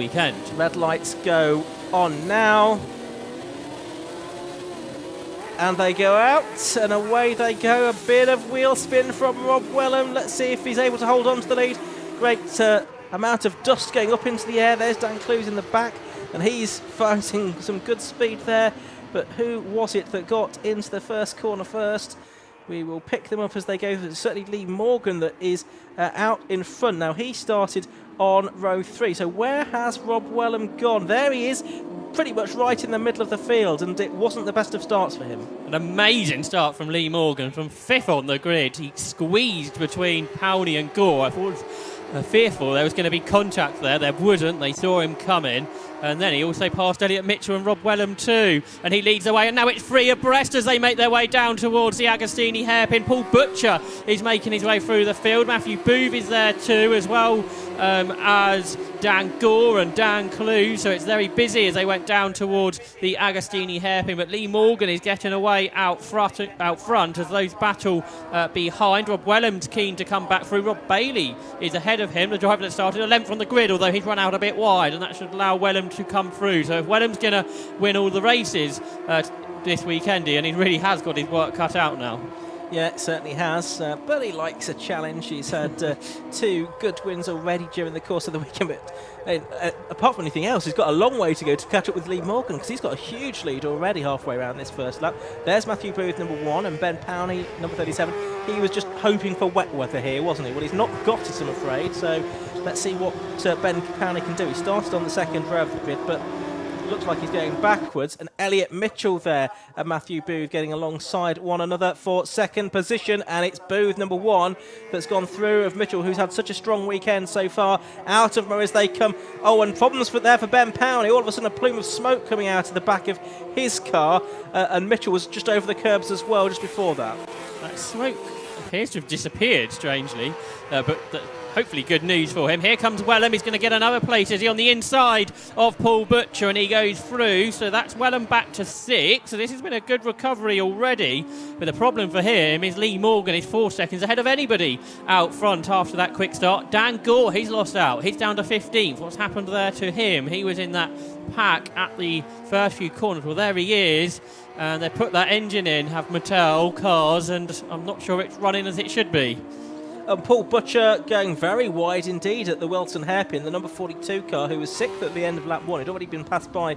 weekend. Red lights go on now. And they go out, and away they go. A bit of wheel spin from Rob Wellham. Let's see if he's able to hold on to the lead. Great amount of dust going up into the air. There's Dan Clues in the back, and he's fighting some good speed there. But who was it that got into the first corner first? We will pick them up as they go. It's certainly Lee Morgan that is out in front. Now, he started on row 3. So where has Rob Wellham gone? There he is, pretty much right in the middle of the field, and it wasn't the best of starts for him. An amazing start from Lee Morgan, from 5th on the grid. He squeezed between Powney and Gore. I thought fearful there was going to be contact there. There wouldn't. They saw him coming. And then he also passed Elliot Mitchell and Rob Wellham too. And he leads the way. And now it's 3 abreast as they make their way down towards the Agostini hairpin. Paul Butcher is making his way through the field. Matthew Booth is there too, as well as Dan Gore and Dan Clue. So it's very busy as they went down towards the Agostini hairpin. But Lee Morgan is getting away out front as those battle behind. Rob Wellham's keen to come back through. Rob Bailey is ahead of him, the driver that started a length on the grid, although he's run out a bit wide, and that should allow Wellham to come through. So if Wellham's going to win all the races this weekend, and he really has got his work cut out now. Yeah, it certainly has. But he likes a challenge. He's had 2 good wins already during the course of the weekend. But apart from anything else, he's got a long way to go to catch up with Lee Morgan, because he's got a huge lead already halfway around this first lap. There's Matthew Booth, number 1, and Ben Powney, number 37. He was just hoping for wet weather here, wasn't he? Well, he's not got it, I'm afraid. So let's see what Ben Powney can do. He started on the second row of the grid, but looks like he's going backwards, and Elliot Mitchell there and Matthew Booth getting alongside one another for second position, and it's Booth, number 1, that's gone through of Mitchell, who's had such a strong weekend so far. Out of Morris they come. Oh, and problems there for Ben Powney. All of a sudden a plume of smoke coming out of the back of his car, and Mitchell was just over the curbs as well just before that. That smoke appears to have disappeared, strangely, but hopefully good news for him. Here comes Wellham. He's going to get another place. Is he on the inside of Paul Butcher, and he goes through. So that's Wellham back to 6. So this has been a good recovery already. But the problem for him is Lee Morgan is 4 seconds ahead of anybody out front after that quick start. Dan Gore, he's lost out. He's down to 15th. What's happened there to him? He was in that pack at the first few corners. Well, there he is. And they put that engine in, have Mattel cars, and I'm not sure it's running as it should be. Paul Butcher going very wide indeed at the Wilton hairpin, the number 42 car, who was 6th at the end of lap 1. He'd already been passed by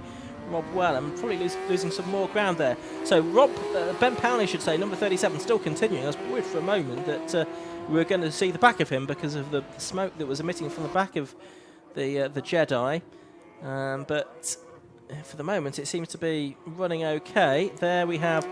Rob Wellham, probably losing some more ground there. So Ben Powney, should say, number 37, still continuing. I was worried for a moment that we were going to see the back of him because of the smoke that was emitting from the back of the Jedi. But for the moment, it seems to be running okay. There we have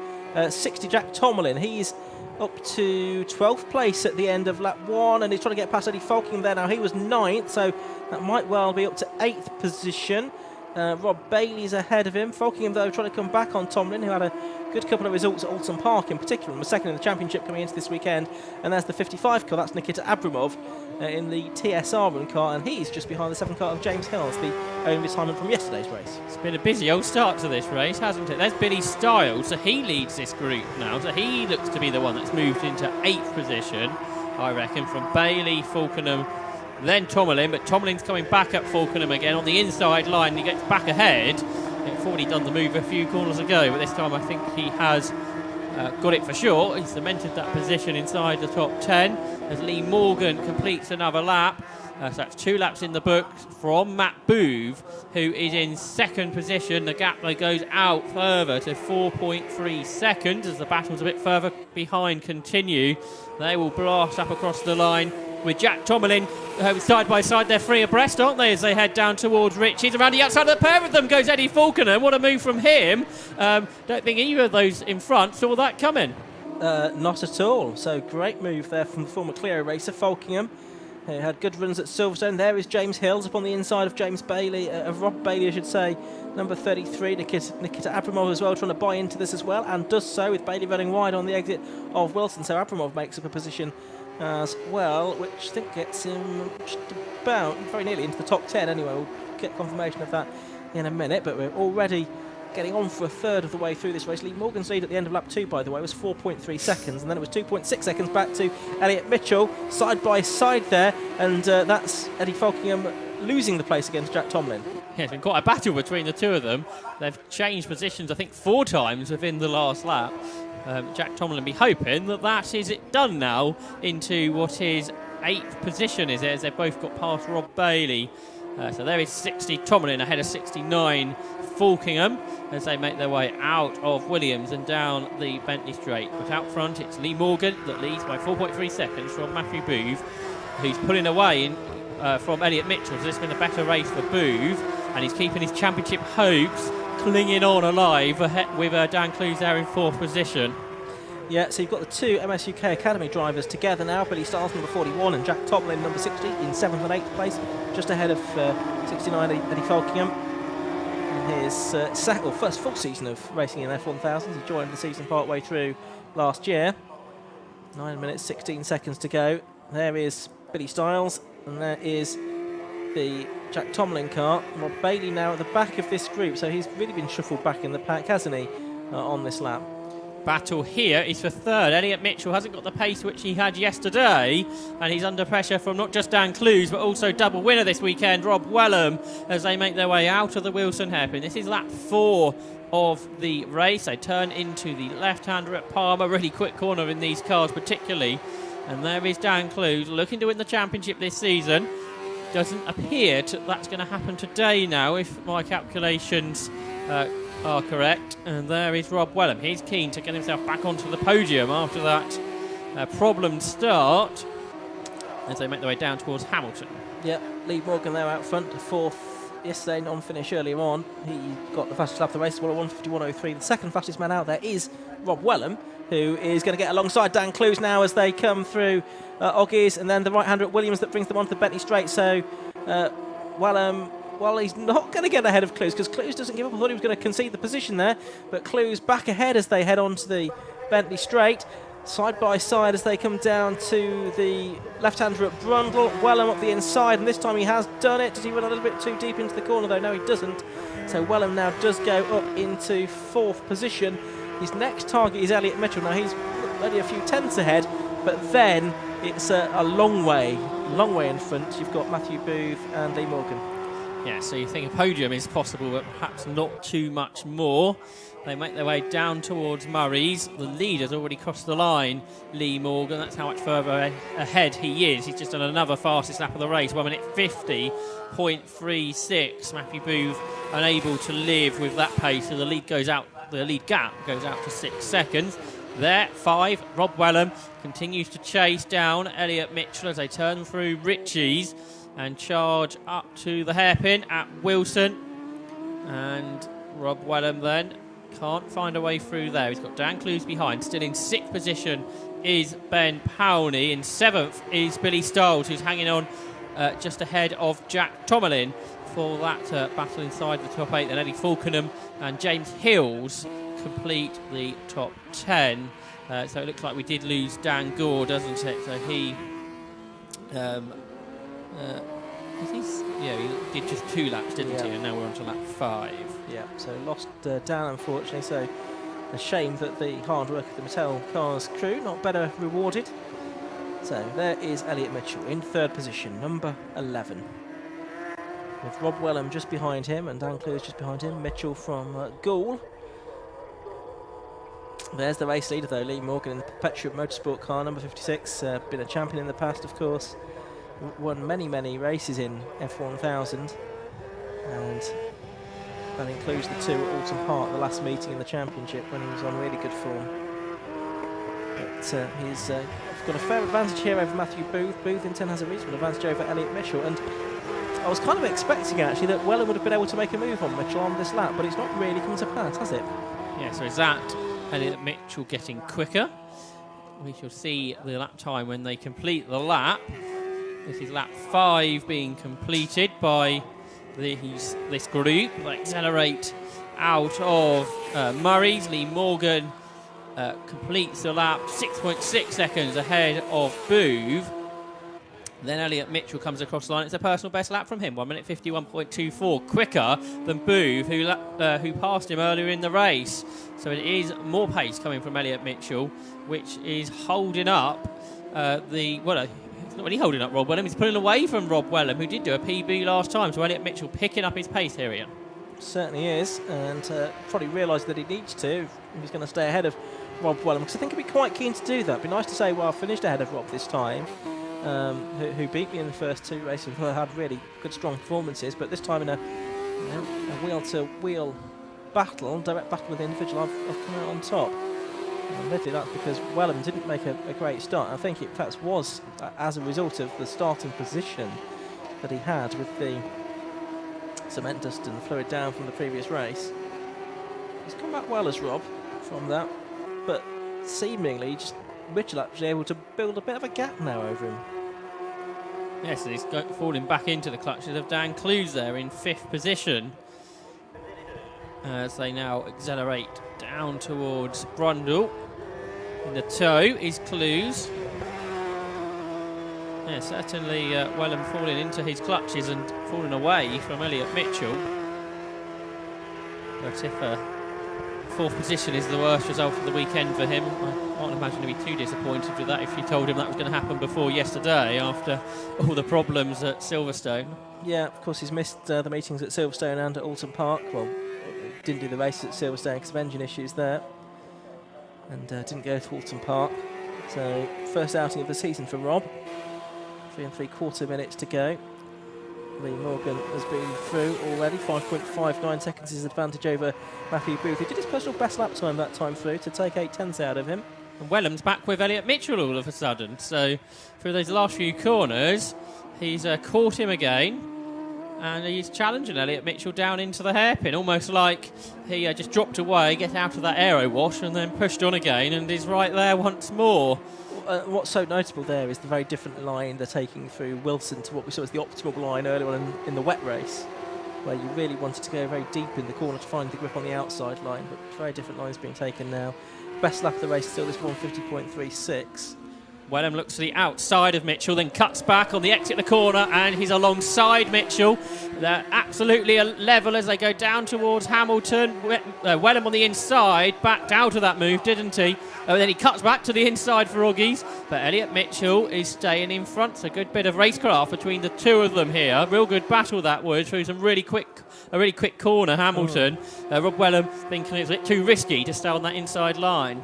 60 Jack Tomlin. He's up to 12th place at the end of lap 1, and he's trying to get past Eddie Falkingham there now. He was 9th, so that might well be up to 8th position. Rob Bailey's ahead of him. Falkingham, though, trying to come back on Tomlin, who had a good couple of results at Alton Park in particular, and was second in the championship coming into this weekend. And there's the 55 car, that's Nikita Abramov in the TSR run car, and he's just behind the 7 car of James Hills, the only retirement from yesterday's race. It's been a busy old start to this race, hasn't it? There's Billy Stiles, so he leads this group now, so he looks to be the one that's moved into 8th position, I reckon, from Bailey, Falkenham, then Tomlin, but Tomlin's coming back at Falkenham again on the inside line. He gets back ahead. He'd already done the move a few corners ago, but this time I think he has got it for sure. He's cemented that position inside the top 10 as Lee Morgan completes another lap. So that's 2 laps in the book from Matt Booth, who is in 2nd position. The gap though goes out further to 4.3 seconds as the battles a bit further behind continue. They will blast up across the line with Jack Tomlin side by side. They're 3 abreast, aren't they, as they head down towards Richie's. Around the outside of the pair of them goes Eddie Falconer. What a move from him. Don't think either of those in front saw that coming. Not at all. So great move there from the former Clio racer, Falkingham, who had good runs at Silverstone. There is James Hills up on the inside of James Bailey, of Rob Bailey, I should say. Number 33, Nikita Abramov as well, trying to buy into this as well, and does so with Bailey running wide on the exit of Wilson. So Abramov makes up a position as well, which I think gets him just about very nearly into the top 10 anyway. We'll get confirmation of that in a minute, but we're already getting on for a third of the way through this race. Lee Morgan's lead at the end of lap 2, by the way, was 4.3 seconds, and then it was 2.6 seconds back to Elliot Mitchell, side by side there, and that's Eddie Falkingham losing the place against Jack Tomlin. Yeah, it's been quite a battle between the two of them. They've changed positions, I think, 4 times within the last lap. Jack Tomlin be hoping that is it done now into what is 8th position, is it, as they've both got past Rob Bailey. So there is 60 Tomlin ahead of 69 Falkingham as they make their way out of Williams and down the Bentley Straight. But out front, it's Lee Morgan that leads by 4.3 seconds from Matthew Booth, who's pulling away from Elliot Mitchell. So this has been a better race for Booth, and he's keeping his championship hopes clinging on alive with Dan Clues there in 4th position. Yeah, so you've got the 2 MSUK Academy drivers together now. Billy Stiles, number 41, and Jack Tomlin, number 60, in 7th and 8th place, just ahead of 69 Eddie Falkingham. And his first full season of racing in F1000. He joined the season part way through last year. 9 minutes, 16 seconds to go. There is Billy Stiles, and there is the Jack Tomlin car. Rob Bailey now at the back of this group, so he's really been shuffled back in the pack, hasn't he, on this lap? Battle here is for 3rd. Elliot Mitchell hasn't got the pace which he had yesterday, and he's under pressure from not just Dan Clues but also double winner this weekend, Rob Wellham, as they make their way out of the Wilson hairpin. This is lap 4 of the race. They turn into the left-hander at Palmer. Really quick corner in these cars particularly. And there is Dan Clues looking to win the championship this season. Doesn't appear that's going to happen today now, if my calculations are correct. And there is Rob Wellham. He's keen to get himself back onto the podium after that problem start as they make their way down towards Hamilton. Yeah, Lee Morgan there out front, 4th yesterday, non-finish earlier on. He got the fastest lap of the race, 1:51.03. The second fastest man out there is Rob Wellham, who is going to get alongside Dan Clues now as they come through Oggies, and then the right-hander at Williams that brings them onto the Bentley Straight. So Wellham, well, he's not going to get ahead of Clues because Clues doesn't give up. I thought he was going to concede the position there, but Clues back ahead as they head onto the Bentley Straight. Side by side as they come down to the left-hander at Brundle. Wellham up the inside, and this time he has done it. Does he run a little bit too deep into the corner though? No, he doesn't. So Wellham now does go up into 4th position. His next target is Elliot Mitchell. Now he's only a few tenths ahead, but then it's a long way in front. You've got Matthew Booth and Lee Morgan. Yeah, so you think a podium is possible, but perhaps not too much more. They make their way down towards Murray's. The leader's already crossed the line, Lee Morgan. That's how much further ahead he is. He's just done another fastest lap of the race, 1:50.36. Matthew Booth unable to live with that pace, so the lead gap goes out to 6 seconds. There, 5, Rob Wellham continues to chase down Elliot Mitchell as they turn through Ritchie's and charge up to the hairpin at Wilson. And Rob Wellham then can't find a way through there. He's got Dan Clues behind. Still in 6th position is Ben Powney. In 7th is Billy Stiles, who's hanging on just ahead of Jack Tomlin for that battle inside the top 8. Then Eddie Falkingham and James Hills complete the top 10. So it looks like we did lose Dan Gore, doesn't it? So he he did just 2 laps, didn't he? And now we're on to lap 5. Yeah, so lost Dan, unfortunately. So a shame that the hard work of the Mattel Cars crew not better rewarded. So there is Elliot Mitchell in 3rd position, number 11. With Rob Wellham just behind him and Dan Clues just behind him. Mitchell from Goole. There's the race leader though, Lee Morgan in the Perpetual Motorsport car, number 56. Been a champion in the past, of course. Won many races in F1000. And that includes the 2 at Alton Park, the last meeting in the championship when he was on really good form. But he's got a fair advantage here over Matthew Booth. Booth in turn has a reasonable advantage over Elliot Mitchell. And I was kind of expecting actually that Wellham would have been able to make a move on Mitchell on this lap, but it's not really come to pass, has it? Yeah, so is that Elliot Mitchell getting quicker? We shall see the lap time when they complete the lap. This is lap 5 being completed by this group. They accelerate out of Murray's. Lee Morgan completes the lap 6.6 seconds ahead of Booth. Then Elliot Mitchell comes across the line. It's a personal best lap from him, 1:51.24, quicker than Booth, who passed him earlier in the race. So it is more pace coming from Elliot Mitchell, which is holding up He's not really holding up Rob Wellham, he's pulling away from Rob Wellham, who did do a PB last time. So Elliot Mitchell picking up his pace here, Ian. Certainly is, and probably realised that he needs to if he's going to stay ahead of Rob Wellham, because I think he'd be quite keen to do that. It'd be nice to say, well, I finished ahead of Rob this time, who beat me in the first 2 races, who had really good, strong performances, but this time in a wheel-to-wheel battle, direct battle with the individual, I've come out on top. Admittedly, that's because Wellham didn't make a great start. I think it perhaps was as a result of the starting position that he had with the cement dust and fluid down from the previous race. He's come back well as Rob from that, but seemingly just Mitchell actually able to build a bit of a gap now over him. Yes, and he's falling back into the clutches of Dan Clues there in 5th position, as they now accelerate down towards Brundle. In the toe is Clues. Yeah, certainly Wellham falling into his clutches and falling away from Elliot Mitchell. But if 4th position is the worst result of the weekend for him, I can't imagine he'd be too disappointed with that if you told him that was going to happen before yesterday after all the problems at Silverstone. Yeah, of course he's missed the meetings at Silverstone and at Alton Park. Well, didn't do the race at Silverstone because of engine issues there, and didn't go to Alton Park. So first outing of the season for Rob. 3 3/4 minutes to go. Lee Morgan has been through already. 5.59 seconds is advantage over Matthew Booth, who did his personal best lap time that time through to take 8/10 out of him. And Wellham's back with Elliot Mitchell all of a sudden. So through those last few corners, he's caught him again, and he's challenging Elliot Mitchell down into the hairpin, almost like he just dropped away, get out of that aero wash, and then pushed on again, and is right there once more. What's so notable there is the very different line they're taking through Wilson to what we saw as the optimal line earlier on in the wet race, where you really wanted to go very deep in the corner to find the grip on the outside line, but very different lines being taken now. Best lap of the race still is 150.36. Wellham looks to the outside of Mitchell, then cuts back on the exit of the corner, and he's alongside Mitchell. They're absolutely level as they go down towards Hamilton. Wellham on the inside, backed out of that move, didn't he? Then he cuts back to the inside for Oggies, but Elliot Mitchell is staying in front. It's a good bit of racecraft between the two of them here. Real good battle that was through some a really quick corner, Hamilton. Rob Wellham thinking it's a bit too risky to stay on that inside line.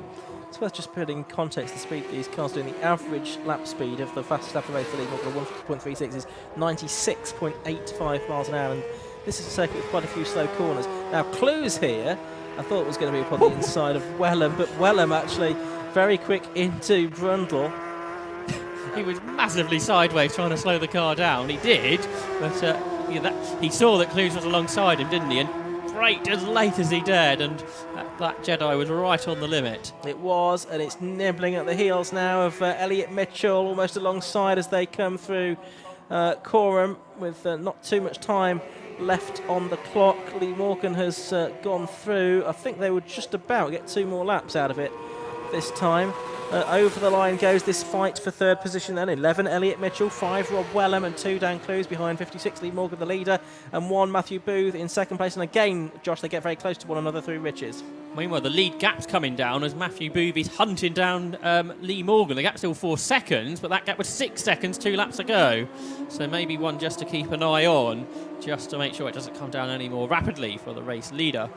It's worth just putting in context the speed these cars doing. The average lap speed of the fastest lap of the race for Lee Morgan, 150.36, is 96.85 miles an hour, and this is a circuit with quite a few slow corners. Now, Clues here, I thought it was going to be upon the inside of Wellham, but Wellham actually very quick into Brundle. He was massively sideways trying to slow the car down. He did, but he saw that Clues was alongside him, didn't he? And braked as late as he dared, and that Jedi was right on the limit. It was, and it's nibbling at the heels now of Elliot Mitchell, almost alongside as they come through Coram with not too much time left on the clock. Lee Morgan has gone through. I think they would just about get 2 more laps out of it this time. Over the line goes this fight for 3rd position then. 11 Elliot Mitchell, 5 Rob Wellham and 2 Dan Clues behind 56 Lee Morgan the leader, and 1 Matthew Booth in 2nd place. And again, Josh, they get very close to one another through Riches. Meanwhile, the lead gap's coming down as Matthew Booth is hunting down Lee Morgan. The gap's still 4 seconds, but that gap was 6 seconds 2 laps ago. So maybe one just to keep an eye on, just to make sure it doesn't come down any more rapidly for the race leader.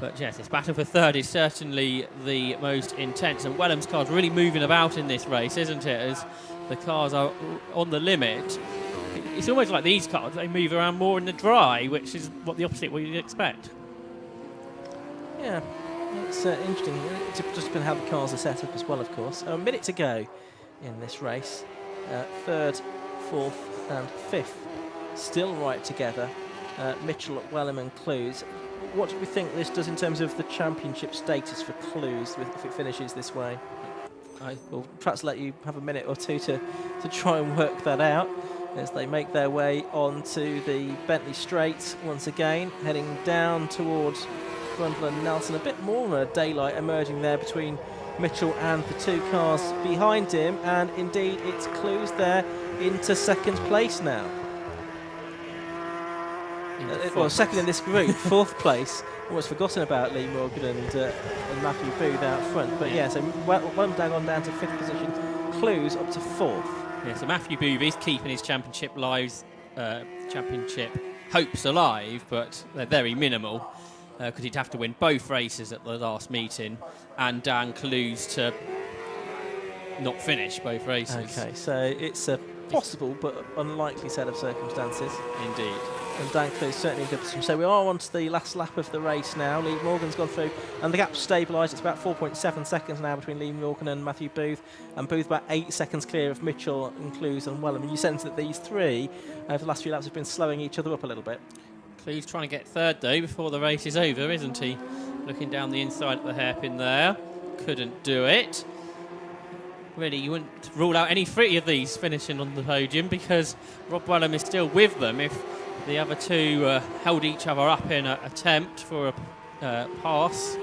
But yes, this battle for 3rd is certainly the most intense, and Wellham's car's really moving about in this race, isn't it? As the cars are on the limit. It's almost like these cars, they move around more in the dry, which is the opposite what you'd expect. Yeah, it's interesting. It's just been how the cars are set up as well, of course. A minute to go in this race. 3rd, 4th and 5th still right together. Mitchell, Wellham and Clues. What do we think this does in terms of the championship status for Clues if it finishes this way? I will perhaps let you have a minute or two to try and work that out as they make their way onto the Bentley Straight once again, heading down towards Brundle and Nelson. A bit more daylight emerging there between Mitchell and the 2 cars behind him, and indeed it's Clues there into 2nd place now. Well, 2nd in this group, 4th place. Almost forgotten about Lee Morgan and Matthew Booth out front. But yeah, so Wellham down to 5th position, Clues up to 4th. Yeah, so Matthew Booth is keeping his championship hopes alive, but they're very minimal because he'd have to win both races at the last meeting, and Dan Clues to not finish both races. Okay, so it's a possible but unlikely set of circumstances. Indeed. And Dan Clue's certainly in good position. So we are on to the last lap of the race now. Lee Morgan's gone through, and the gap's stabilised. It's about 4.7 seconds now between Lee Morgan and Matthew Booth, and Booth about 8 seconds clear of Mitchell and Clues and Wellham. And you sense that these three, over the last few laps, have been slowing each other up a little bit. Clues trying to get third, though, before the race is over, isn't he? Looking down the inside of the hairpin there. Couldn't do it. Really, you wouldn't rule out any three of these finishing on the podium because Rob Wellham is still with them. If the other two held each other up in an attempt for a pass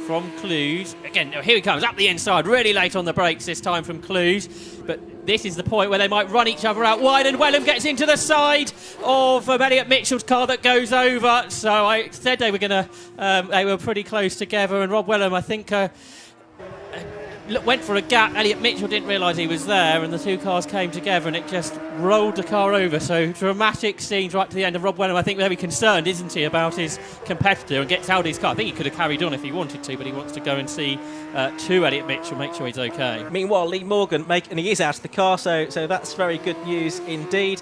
from Clues. Again, here he comes, up the inside, really late on the brakes this time from Clues. But this is the point where they might run each other out wide, and Wellham gets into the side of Elliot Mitchell's car that goes over. So I said they were pretty close together, and Rob Wellham, I think, went for a gap. Elliot Mitchell didn't realise he was there, and the two cars came together and it just rolled the car over. So dramatic scenes right to the end of Rob Wellham. I think very concerned, isn't he, about his competitor, and gets out of his car. I think he could have carried on if he wanted to, but he wants to go and see to Elliot Mitchell, make sure he's okay. Meanwhile, Lee Morgan, and he is out of the car, so that's very good news indeed.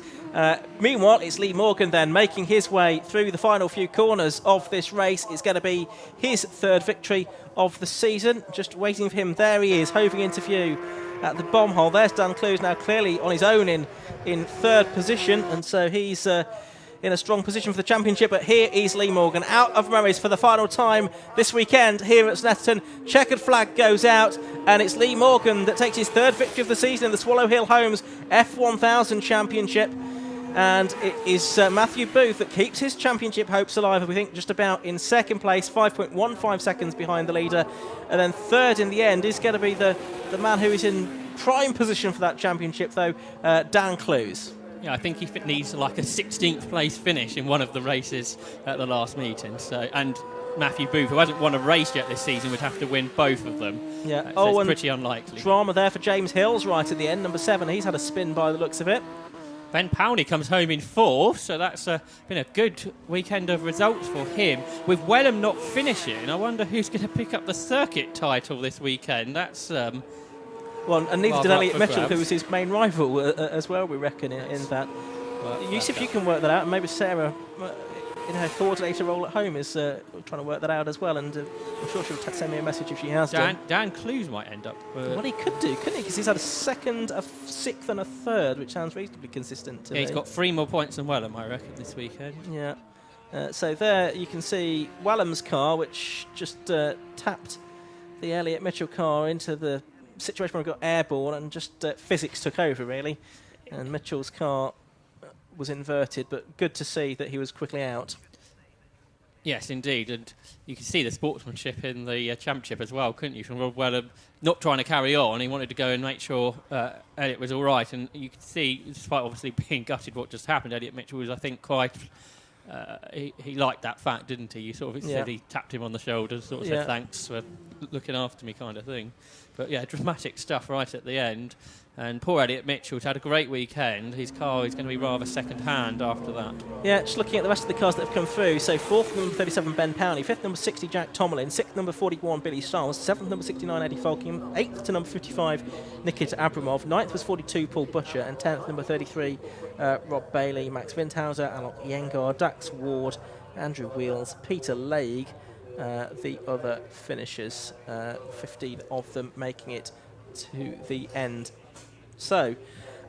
Meanwhile, it's Lee Morgan then making his way through the final few corners of this race. It's going to be his third victory of the season. Just waiting for him. There he is, hoving into view at the bomb hole. There's Dan Clues now clearly on his own in third position, and so he's in a strong position for the championship. But here is Lee Morgan out of Murray's for the final time this weekend here at Snetterton. Checkered flag goes out, and it's Lee Morgan that takes his third victory of the season in the Swallow Hill Homes F1000 Championship. And it is Matthew Booth that keeps his championship hopes alive, we think, just about in second place, 5.15 seconds behind the leader. And then third in the end is going to be the man who is in prime position for that championship, though, Dan Clues. Yeah, I think he needs like a 16th place finish in one of the races at the last meeting. And Matthew Booth, who hasn't won a race yet this season, would have to win both of them. Yeah, so it's pretty unlikely. Drama there for James Hills right at the end, number 7. He's had a spin by the looks of it. Ben Powney comes home in fourth, so that's been a good weekend of results for him. With Wellham not finishing, I wonder who's going to pick up the circuit title this weekend. That's well, and neither did Elliot Mitchell, who was his main rival as well, we reckon, in that. You see if you can work that out, and maybe Sarah, in her coordinator role at home, is trying to work that out as well, and I'm sure she'll send me a message if she has done. Dan Clues might end up. Well, he could do, couldn't he? Because he's had a second, a sixth, and a third, which sounds reasonably consistent to me. He's got 3 more points than Wellham, I reckon, this weekend. Yeah. So there you can see Wellham's car, which just tapped the Elliot Mitchell car into the situation where it got airborne, and just physics took over, really. And Mitchell's car was inverted, but good to see that he was quickly out. Yes, indeed, and you can see the sportsmanship in the championship as well, couldn't you? From Rob Wellham not trying to carry on, he wanted to go and make sure Elliot was all right, and you can see, despite obviously being gutted what just happened, Elliot Mitchell was, I think, quite... he liked that fact, didn't he? You sort of said he tapped him on the shoulder, sort of said thanks for looking after me, kind of thing. But yeah, dramatic stuff right at the end. And poor Elliot Mitchell's had a great weekend. His car is going to be rather second-hand after that. Yeah, just looking at the rest of the cars that have come through. So 4th number 37, Ben Powney. 5th number 60, Jack Tomlin. 6th number 41, Billy Stiles. 7th number 69, Eddie Falkingham. 8th to number 55, Nikita Abramov. 9th was 42, Paul Butcher. And 10th number 33, Rob Bailey, Max Windhauser, Alok Yengar, Dax Ward, Andrew Wheels, Peter Laig. The other finishers, 15 of them making it to the end. So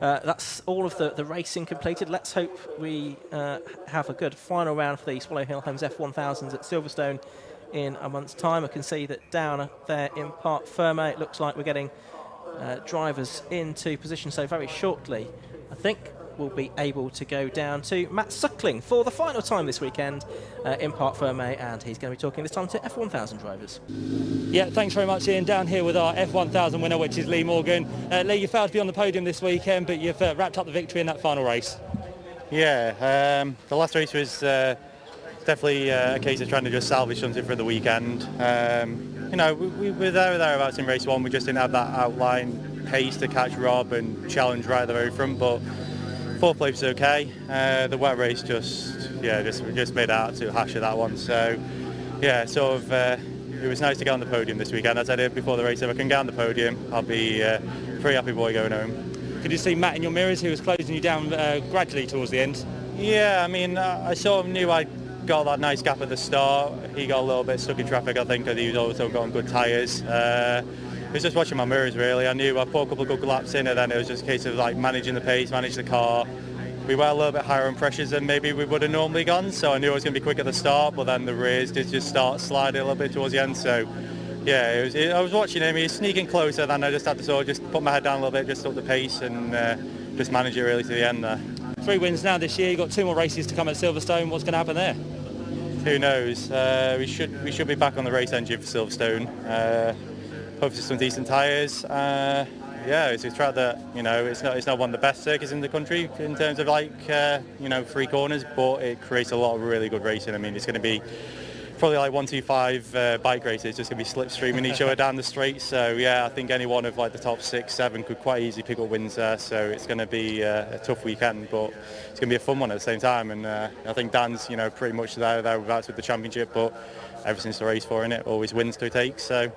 that's all of the racing completed. Let's hope we have a good final round for the Swallow Hill Homes F1000s at Silverstone in a month's time. I can see that down there in Parc Ferme, it looks like we're getting drivers into position. So very shortly, I think we'll be able to go down to Matt Suckling for the final time this weekend in Parc Ferme, and he's going to be talking this time to F1000 drivers. Yeah, thanks very much, Ian. Down here with our F1000 winner, which is Lee Morgan. Lee, you failed to be on the podium this weekend, but you've wrapped up the victory in that final race. Yeah, the last race was definitely a case of trying to just salvage something for the weekend. You know, we were there or thereabouts in race 1. We just didn't have that outline pace to catch Rob and challenge right at the very front, but fourth place was okay. The wet race just made an absolute hash of that one. So yeah, sort of it was nice to get on the podium this weekend. As I did before the race, if I can get on the podium, I'll be a pretty happy boy going home. Could you see Matt in your mirrors, who was closing you down gradually towards the end? Yeah, I mean, I sort of knew I got that nice gap at the start. He got a little bit stuck in traffic, I think, because he was also got on good tyres. It was just watching my mirrors, really. I knew I put a couple of good laps in, and then it was just a case of like managing the pace, manage the car. We were a little bit higher on pressures than maybe we would have normally gone, so I knew I was going to be quick at the start, but then the rears did just start sliding a little bit towards the end. So yeah, I was watching him. He was sneaking closer, then I just had to sort of just put my head down a little bit, just up the pace, and just manage it really to the end there. 3 wins now this year. You've got 2 more races to come at Silverstone. What's going to happen there? Who knows? We should be back on the race engine for Silverstone. Hopefully some decent tyres. Yeah, it's a track that, you know, it's not one of the best circuits in the country in terms of like you know, 3 corners, but it creates a lot of really good racing. I mean, it's going to be probably like 1, 2, 5 bike races, just going to be slipstreaming each other down the straight. So yeah, I think any one of like the top 6, 7 could quite easily pick up wins there. So it's going to be a tough weekend, but it's going to be a fun one at the same time. And I think Dan's, you know, pretty much thereabouts with the championship, but ever since the race for in it, always wins to take. So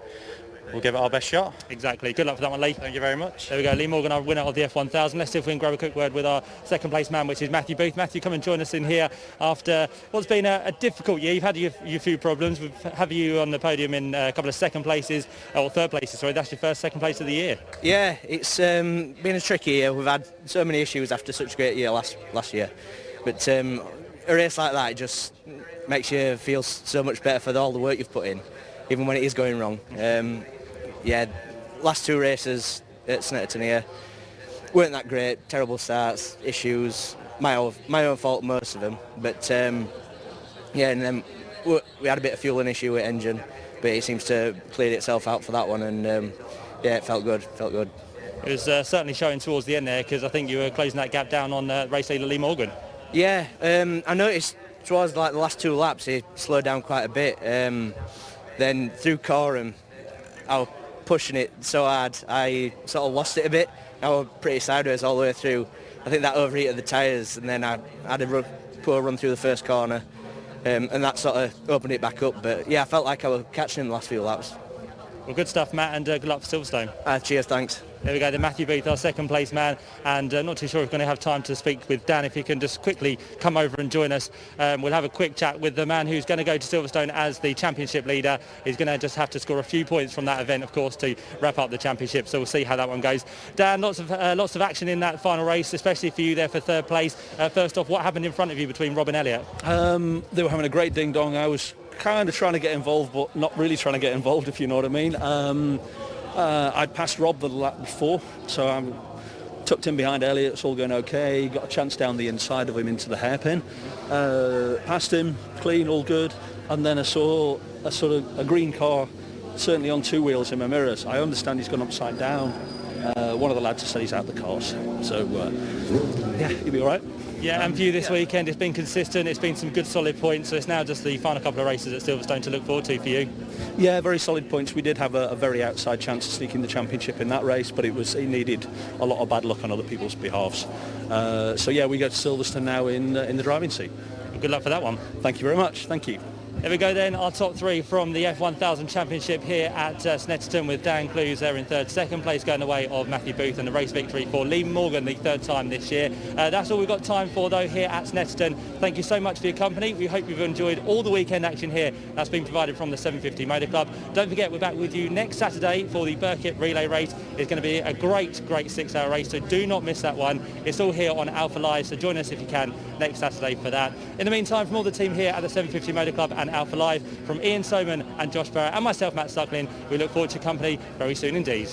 we'll give it our best shot. Exactly. Good luck for that one, Lee. Thank you very much. There we go. Lee Morgan, our winner of the F1000. Let's see if we can grab a quick word with our second place man, which is Matthew Booth. Matthew, come and join us in here after what's been a difficult year. You've had your few problems. We've have you on the podium in a couple of second places, or third places, sorry. That's your first second place of the year. Yeah, it's been a tricky year. We've had so many issues after such a great year last year. But a race like that just makes you feel so much better for all the work you've put in, even when it is going wrong. Yeah, last 2 races at Snetterton here weren't that great. Terrible starts, issues, my own fault most of them. But yeah, and then we had a bit of fueling issue with engine, but it seems to have cleared itself out for that one, and yeah, it felt good. It was certainly showing towards the end there, because I think you were closing that gap down on race leader Lee Morgan. Yeah, I noticed towards like the last 2 laps he slowed down quite a bit. Then through Coram, I was pushing it so hard, I sort of lost it a bit. I was pretty sideways all the way through. I think that overheated the tyres, and then I had a poor run through the first corner, and that sort of opened it back up. But yeah, I felt like I was catching in the last few laps. Well, good stuff, Matt, and good luck for Silverstone. Cheers, thanks. There we go, then Matthew Booth, our second place man, and not too sure if we're going to have time to speak with Dan. If he can just quickly come over and join us, we'll have a quick chat with the man who's going to go to Silverstone as the championship leader. He's going to just have to score a few points from that event, of course, to wrap up the championship, so we'll see how that one goes. Dan, lots of action in that final race, especially for you there for third place. First off, what happened in front of you between Rob and Elliott? They were having a great ding-dong. I was kind of trying to get involved, but not really trying to get involved, if you know what I mean. I'd passed Rob the lap before, so I'm tucked in behind Elliott. It's all going okay. Got a chance down the inside of him into the hairpin. Passed him, clean, all good. And then I saw a green car, certainly on 2 wheels in my mirrors. I understand he's gone upside down. One of the lads has said he's out the cars. So, yeah, he'll be all right. Yeah, and for you this weekend, it's been consistent. It's been some good solid points. So it's now just the final couple of races at Silverstone to look forward to for you. Yeah, very solid points. We did have a very outside chance of sneaking the championship in that race, but it needed a lot of bad luck on other people's behalves. So yeah, we go to Silverstone now in the driving seat. Well, good luck for that one. Thank you very much. Thank you. There we go then, our top 3 from the F1000 Championship here at Snetterton, with Dan Clues there in third. Second place going the way of Matthew Booth, and the race victory for Lee Morgan, the 3rd time this year. That's all we've got time for though here at Snetterton. Thank you so much for your company. We hope you've enjoyed all the weekend action here that's been provided from the 750 Motor Club. Don't forget, we're back with you next Saturday for the Burkitt Relay Race. It's going to be a great 6-hour race, so do not miss that one. It's all here on Alpha Live, so join us if you can next Saturday for that. In the meantime, from all the team here at the 750 Motor Club and Alpha Live, from Ian Soman and Josh Barrett and myself, Matt Stucklin, we look forward to your company very soon indeed.